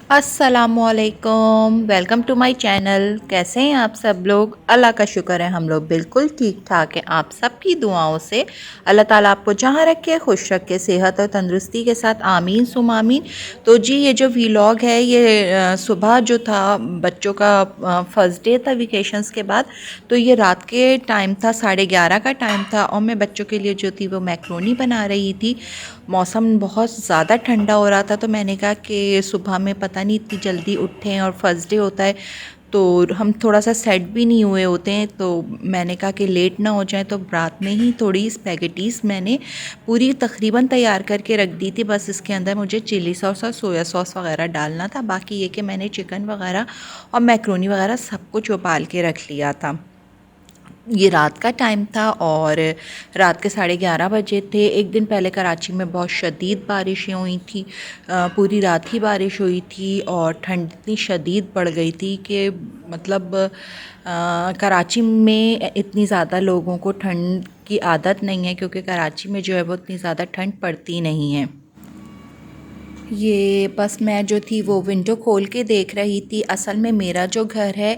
अस्सलामुअलैकुम, welcome to my channel. कैसे हैं आप सब लोग? अल्लाह का शुक्र है हम लोग बिल्कुल ठीक ठाक हैं। आप सबकी दुआओं से अल्लाह ताला आपको जहाँ रखे खुश रखे, सेहत और तंदुरुस्ती के साथ, आमीन सुम आमीन। तो जी ये जो व्लॉग है ये सुबह जो था बच्चों का फर्स्ट डे था वेकेशंस के बाद, तो ये रात के टाइम था, 11:30 का टाइम था और मैं बच्चों के लिए जो थी वो मैक्रोनी बना रही थी। मौसम बहुत ज़्यादा ठंडा हो रहा था तो मैंने कहा कि सुबह में पता नहीं इतनी जल्दी उठें और फर्स्ट डे होता है तो हम थोड़ा सा सेट भी नहीं हुए होते हैं, तो मैंने कहा कि लेट ना हो जाए, तो रात में ही थोड़ी स्पैगेटीज़ मैंने पूरी तकरीबन तैयार करके रख दी थी। बस इसके अंदर मुझे चिली सॉस और सोया सॉस वगैरह डालना था, बाकी ये कि मैंने चिकन वगैरह और मैक्रोनी वगैरह सब कुछ उबाल के रख लिया था। ये रात का टाइम था और रात के 11:30 बजे थे। एक दिन पहले कराची में बहुत शदीद बारिशें हुई थी, पूरी रात ही बारिश हुई थी और ठंड इतनी शदीद बढ़ गई थी कि मतलब कराची में इतनी ज़्यादा लोगों को ठंड की आदत नहीं है, क्योंकि कराची में जो है वो इतनी ज़्यादा ठंड पड़ती नहीं है। ये बस मैं जो थी वो विंडो खोल के देख रही थी। असल में मेरा जो घर है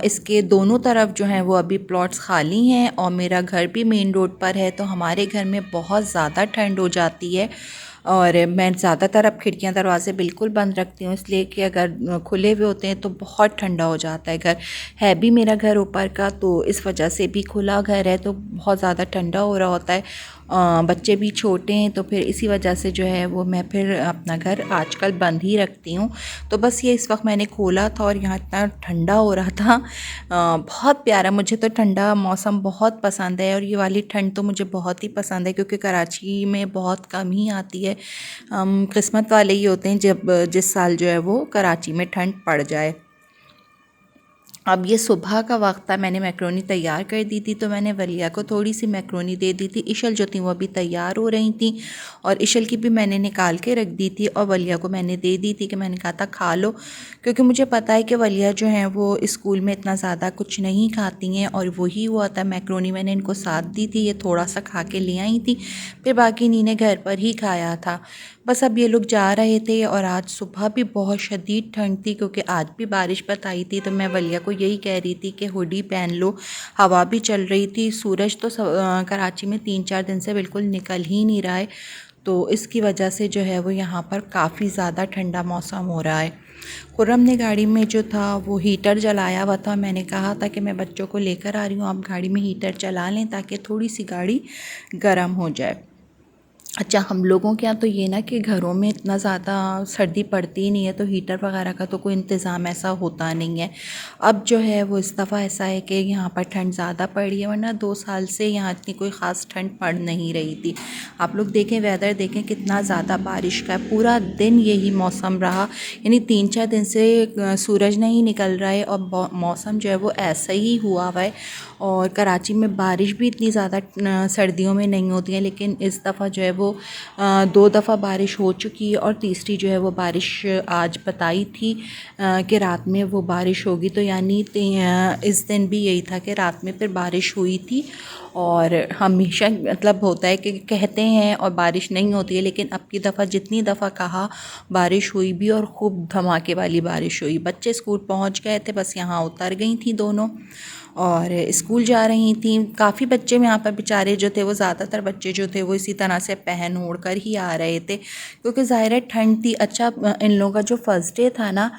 इसके दोनों तरफ जो हैं वो अभी प्लॉट्स खाली हैं और मेरा घर भी मेन रोड पर है, तो हमारे घर में बहुत ज़्यादा ठंड हो जाती है और मैं ज़्यादातर अब खिड़कियाँ दरवाज़े बिल्कुल बंद रखती हूँ, इसलिए कि अगर खुले हुए होते हैं तो बहुत ठंडा हो जाता है। घर है भी मेरा घर ऊपर का, तो इस वजह से भी खुला घर है तो बहुत ज़्यादा ठंडा हो रहा होता है। बच्चे भी छोटे हैं तो फिर इसी वजह से जो है वो मैं फिर अपना घर आजकल बंद ही रखती हूँ। तो बस ये इस वक्त मैंने खोला था और यहाँ इतना ठंडा हो रहा था, बहुत प्यारा। मुझे तो ठंडा मौसम बहुत पसंद है और ये वाली ठंड तो मुझे बहुत ही पसंद है, क्योंकि कराची में बहुत कम ही आती है। किस्मत वाले ही होते हैं जब जिस साल जो है वो कराची में ठंड पड़ जाए। अब ये सुबह का वक्त था, मैंने मैक्रोनी तैयार कर दी थी, तो मैंने वलिया को थोड़ी सी मैक्रोनी दे दी थी। इशल जो थी वो अभी तैयार हो रही थी और इशल की भी मैंने निकाल के रख दी थी और वलिया को मैंने दे दी थी कि मैंने कहा था खा लो, क्योंकि मुझे पता है कि वलिया जो है वो स्कूल में इतना ज़्यादा कुछ नहीं खाती हैं और वही हुआ था। मैक्रोनी मैंने इनको साथ दी थी, ये थोड़ा सा खा के ले आई थी, फिर बाकी इन्हीं ने घर पर ही खाया था। बस अब ये लोग जा रहे थे और आज सुबह भी बहुत शदीद ठंड थी, क्योंकि आज भी बारिश बताई थी, तो मैं वलिया को यही कह रही थी कि हुडी पहन लो। हवा भी चल रही थी, सूरज तो कराची में 3-4 दिन से बिल्कुल निकल ही नहीं रहा है, तो इसकी वजह से जो है वो यहाँ पर काफ़ी ज़्यादा ठंडा मौसम हो रहा है। खुर्रम ने गाड़ी में जो था वो हीटर जलाया हुआ था, मैंने कहा था कि मैं बच्चों को लेकर आ रही हूँ, आप गाड़ी में हीटर चला लें ताकि थोड़ी सी गाड़ी गर्म हो जाए। अच्छा, हम लोगों के यहाँ तो ये ना कि घरों में इतना ज़्यादा सर्दी पड़ती ही नहीं है, तो हीटर वगैरह का तो कोई इंतज़ाम ऐसा होता नहीं है। अब जो है वो इस दफ़ा ऐसा है कि यहाँ पर ठंड ज़्यादा पड़ रही है, वरना 2 साल से यहाँ इतनी कोई ख़ास ठंड पड़ नहीं रही थी। आप लोग देखें, वेदर देखें कितना ज़्यादा बारिश का है, पूरा दिन यही मौसम रहा, यानी 3-4 दिन से सूरज नहीं निकल रहा है और मौसम जो है वो ऐसा ही हुआ हुआ है। और कराची में बारिश भी इतनी ज़्यादा सर्दियों में नहीं होती है, लेकिन इस दफ़ा जो है वो 2 दफ़ा बारिश हो चुकी है और तीसरी जो है वो बारिश आज बताई थी कि रात में वो बारिश होगी, तो यानी इस दिन भी यही था कि रात में फिर बारिश हुई थी। और हमेशा मतलब होता है कि कहते हैं और बारिश नहीं होती है, लेकिन अब की दफ़ा जितनी दफ़ा कहा बारिश हुई भी और ख़ूब धमाके वाली बारिश हुई। बच्चे स्कूल पहुंच गए थे, बस यहाँ उतर गई थी दोनों और स्कूल जा रही थी। काफ़ी बच्चे यहाँ पर बेचारे जो थे वो ज़्यादातर बच्चे जो थे वो इसी तरह से पहन ओढ़ कर ही आ रहे थे, क्योंकि ज़ाहिर है ठंड थी। अच्छा, इन लोगों का जो फर्स्ट डे था ना,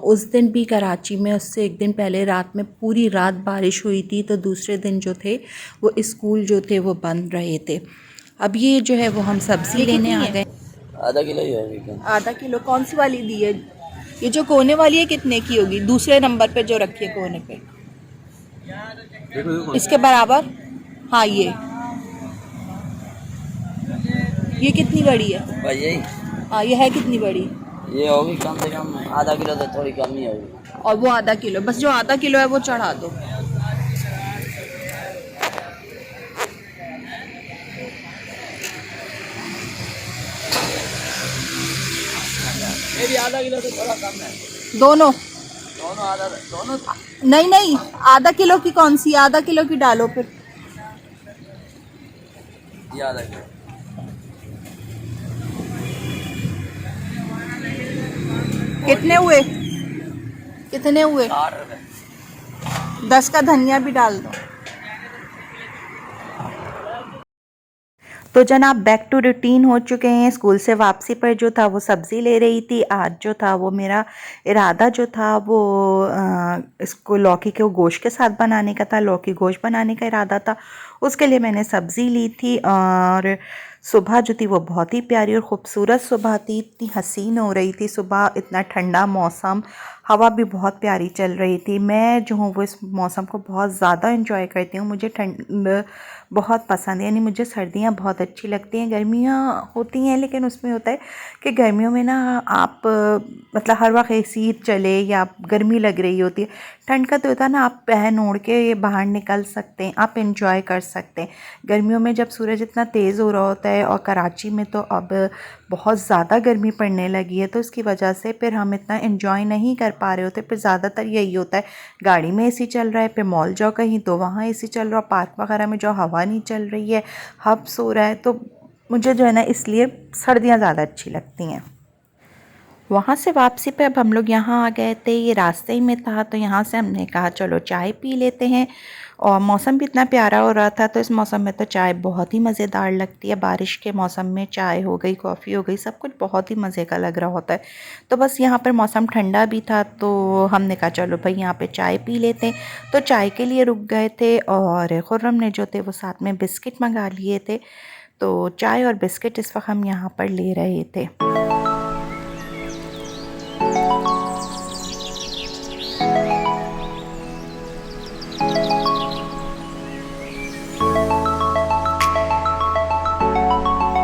उस दिन भी कराची में उससे एक दिन पहले रात में पूरी रात बारिश हुई थी, तो दूसरे दिन जो थे वो स्कूल जो थे वो बंद रहे थे। अब ये जो है वो हम सब्ज़ी लेने आ गए। आधा किलो ही है। आधा किलो कौन सी वाली दी है? ये जो कोने वाली है कितने की होगी? दूसरे नंबर पे जो रखी है कोने पे, इसके बराबर। हाँ, ये कितनी बड़ी है? भाई यही हाँ, ये है कितनी बड़ी? ये होगी कम से कम आधा किलो, तो थोड़ी कम ही होगी। और वो आधा किलो, बस जो आधा किलो है वो चढ़ा दो। ये भी आधा किलो से थोड़ा कम है। दोनों दोनों आधा, दोनों नहीं नहीं, आधा किलो की कौन सी? आधा किलो की डालो फिर। ये आधा किलो। कितने हुए? कितने हुए? 60 रुपये। 10 का धनिया भी डाल दो। तो जनाब बैक टू रूटीन हो चुके हैं। स्कूल से वापसी पर जो था वो सब्ज़ी ले रही थी। आज जो था वो मेरा इरादा जो था वो इसको लौकी के गोश्त के साथ बनाने का था। लौकी गोश्त बनाने का इरादा था, उसके लिए मैंने सब्ज़ी ली थी। और सुबह जो थी वो बहुत ही प्यारी और ख़ूबसूरत सुबह थी, इतनी हसीन हो रही थी सुबह, इतना ठंडा मौसम, हवा भी बहुत प्यारी चल रही थी। मैं जो हूँ वो इस मौसम को बहुत ज़्यादा एंजॉय करती हूँ। मुझे ठंड बहुत पसंद है, यानी मुझे सर्दियाँ बहुत अच्छी लगती हैं। गर्मियाँ होती हैं लेकिन उसमें होता है कि गर्मियों में ना आप मतलब हर वक्त एसी चले या गर्मी लग रही होती है। ठंड का तो होता है ना, आप पहन ओढ़ के बाहर निकल सकते हैं, आप एंजॉय कर सकते हैं। गर्मियों में जब सूरज इतना तेज़ हो रहा होता है और कराची में तो अब बहुत ज़्यादा गर्मी पड़ने लगी है, तो इसकी वजह से फिर हम इतना एंजॉय नहीं कर पा रहे होते। फिर ज़्यादातर यही होता है, गाड़ी में एसी चल रहा है, फिर मॉल जाओ कहीं तो वहाँ एसी चल रहा है, पार्क वगैरह में जाओ हवा नहीं चल रही है, हब्स हो रहा है। तो मुझे जो है ना इसलिए सर्दियाँ ज़्यादा अच्छी लगती हैं। वहाँ से वापसी पे अब हम लोग यहाँ आ गए थे, ये रास्ते ही में था, तो यहाँ से हमने कहा चलो चाय पी लेते हैं। और मौसम भी इतना प्यारा हो रहा था, तो इस मौसम में तो चाय बहुत ही मज़ेदार लगती है। बारिश के मौसम में चाय हो गई, कॉफ़ी हो गई, सब कुछ बहुत ही मज़े का लग रहा होता है। तो बस यहाँ पर मौसम ठंडा भी था, तो हमने कहा चलो भाई यहाँ पे चाय पी लेते हैं। तो चाय के लिए रुक गए थे और खुर्रम ने जो थे वो साथ में बिस्किट मंगा लिए थे। तो चाय और बिस्किट इस वक्त हम यहाँ पर ले रहे थे।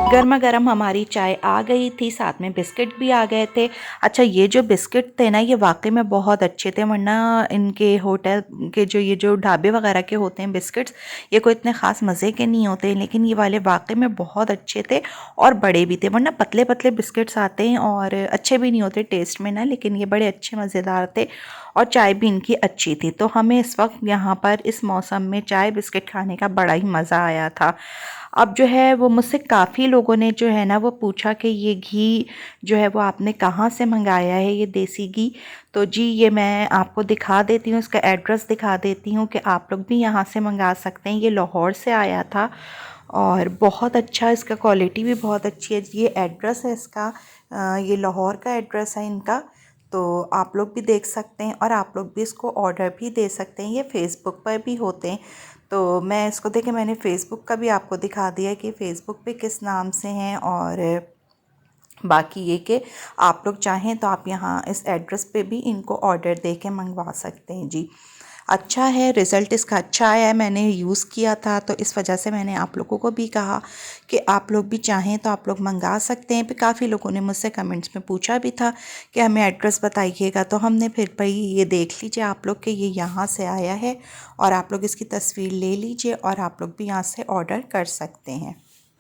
गर्मा गर्म हमारी चाय आ गई थी, साथ में बिस्किट भी आ गए थे। अच्छा, ये जो बिस्किट थे ना ये वाकई में बहुत अच्छे थे, वरना इनके होटल के जो ढाबे वगैरह के होते हैं बिस्किट्स, ये कोई इतने ख़ास मज़े के नहीं होते, लेकिन ये वाले वाकई में बहुत अच्छे थे और बड़े भी थे। वरना पतले पतले बिस्किट्स आते हैं और अच्छे भी नहीं होते टेस्ट में ना, लेकिन ये बड़े अच्छे मज़ेदार थे और चाय भी इनकी अच्छी थी। तो हमें इस वक्त यहाँ पर इस मौसम में चाय बिस्किट खाने का बड़ा ही मज़ा आया था। अब जो है वो मुझसे काफ़ी लोगों ने जो है ना वो पूछा कि ये घी जो है वो आपने कहाँ से मंगाया है, ये देसी घी। तो जी ये मैं आपको दिखा देती हूँ, इसका एड्रेस दिखा देती हूँ कि आप लोग भी यहाँ से मंगा सकते हैं। ये लाहौर से आया था और बहुत अच्छा, इसका क्वालिटी भी बहुत अच्छी है। ये एड्रेस है इसका, ये लाहौर का एड्रेस है इनका। तो आप लोग भी देख सकते हैं और आप लोग भी इसको ऑर्डर भी दे सकते हैं। ये फ़ेसबुक पर भी होते हैं, तो मैं इसको देखे मैंने फ़ेसबुक का भी आपको दिखा दिया कि फ़ेसबुक पे किस नाम से हैं। और बाकी ये कि आप लोग चाहें तो आप यहाँ इस एड्रेस पे भी इनको ऑर्डर दे के मंगवा सकते हैं। जी अच्छा है, रिज़ल्ट इसका अच्छा आया है, मैंने यूज़ किया था, तो इस वजह से मैंने आप लोगों को भी कहा कि आप लोग भी चाहें तो आप लोग मंगा सकते हैं। फिर काफ़ी लोगों ने मुझसे कमेंट्स में पूछा भी था कि हमें एड्रेस बताइएगा, तो हमने फिर भाई ये देख लीजिए आप लोग कि ये यहाँ से आया है और आप लोग इसकी तस्वीर ले लीजिए और आप लोग भी यहाँ से ऑर्डर कर सकते हैं।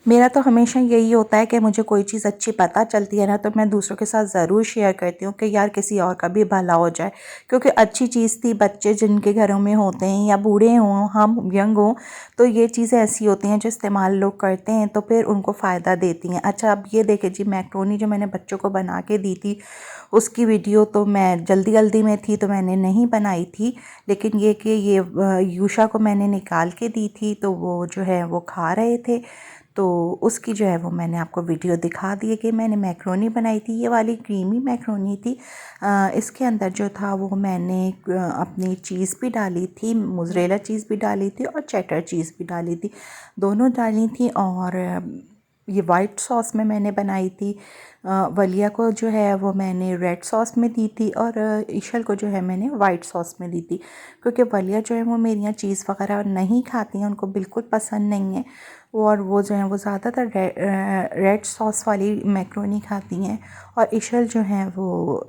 मेरा तो हमेशा यही होता है कि मुझे कोई चीज़ अच्छी पता चलती है ना, तो मैं दूसरों के साथ ज़रूर शेयर करती हूँ कि यार किसी और का भी भला हो जाए। क्योंकि अच्छी चीज़ थी, बच्चे जिनके घरों में होते हैं या बूढ़े हों, हम यंग हों, तो ये चीज़ें ऐसी होती हैं जो इस्तेमाल लोग करते हैं तो फिर उनको फ़ायदा देती हैं। अच्छा अब ये देखें जी, मैक्रोनी जो मैंने बच्चों को बना के दी थी उसकी वीडियो तो मैं जल्दी में थी तो मैंने नहीं बनाई थी, लेकिन ये कि ये यूशा को मैंने निकाल के दी थी तो वो जो है वो खा रहे थे, तो उसकी जो है वो मैंने आपको वीडियो दिखा दी है कि मैंने मैक्रोनी बनाई थी। ये वाली क्रीमी मैक्रोनी थी। इसके अंदर जो था वो मैंने अपनी चीज़ भी डाली थी, मोज़रेला चीज़ भी डाली थी और चेडर चीज़ भी डाली थी, दोनों डाली थी। और ये वाइट सॉस में मैंने बनाई थी। वलिया को जो है वो मैंने रेड सॉस में दी थी और इशल को जो है मैंने वाइट सॉस में दी थी, क्योंकि वलिया जो है वो मेरी यहाँ चीज़ वगैरह नहीं खाती हैं, उनको बिल्कुल पसंद नहीं है। और वो जो है वो ज़्यादातर रेड सॉस वाली मैक्रोनी खाती हैं और इशल जो है वो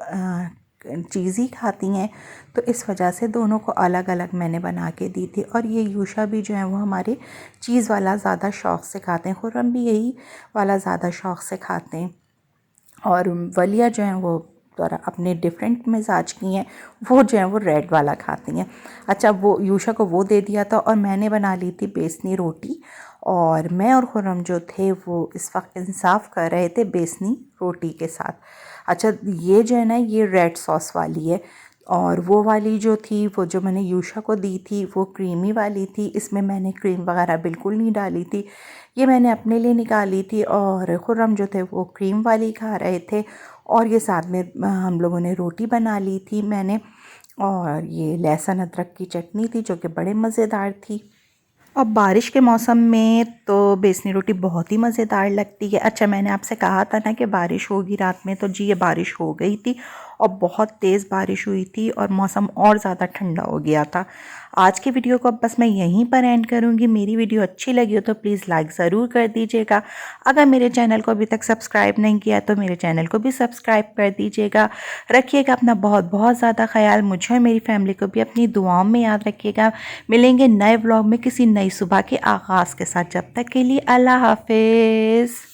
चीज़ ही खाती हैं। तो इस वजह से दोनों को अलग अलग मैंने बना के दी थी। और ये यूशा भी जो है वो हमारे चीज़ वाला ज़्यादा शौक़ से खाते हैं, खुर्रम भी यही वाला ज़्यादा शौक़ से खाते हैं। और वलिया जो है वो थोड़ा अपने डिफरेंट मिजाज की हैं, वो जो है वो रेड वाला खाती हैं। अच्छा वो यूशा को वो दे दिया था और मैंने बना ली थी बेसनी रोटी और मैं और खुर्रम जो थे वो इस वक्त इंसाफ कर रहे थे बेसनी रोटी के साथ। अच्छा, ये जो है ना, ये रेड सॉस वाली है, और वो वाली जो थी, वो जो मैंने यूशा को दी थी, वो क्रीमी वाली थी। इसमें मैंने क्रीम वगैरह बिल्कुल नहीं डाली थी, ये मैंने अपने लिए निकाली थी। और खुर्रम जो थे वो क्रीम वाली खा रहे थे, और ये साथ में हम लोगों ने रोटी बना ली थी मैंने, और ये लहसुन अदरक की चटनी थी जो कि बड़े मज़ेदार थी। अब बारिश के मौसम में तो बेसनी रोटी बहुत ही मज़ेदार लगती है। अच्छा, मैंने आपसे कहा था ना कि बारिश होगी रात में, तो जी ये बारिश हो गई थी और बहुत तेज़ बारिश हुई थी और मौसम और ज़्यादा ठंडा हो गया था। आज की वीडियो को अब बस मैं यहीं पर एंड करूँगी। मेरी वीडियो अच्छी लगी हो तो प्लीज़ लाइक ज़रूर कर दीजिएगा। अगर मेरे चैनल को अभी तक सब्सक्राइब नहीं किया तो मेरे चैनल को भी सब्सक्राइब कर दीजिएगा। रखिएगा अपना बहुत बहुत ज़्यादा ख्याल, मुझे और मेरी फैमिली को भी अपनी दुआओं में याद रखिएगा। मिलेंगे नए व्लॉग में किसी नई सुबह के आगाज़ के साथ। जब तक के लिए अल्लाह हाफिज़।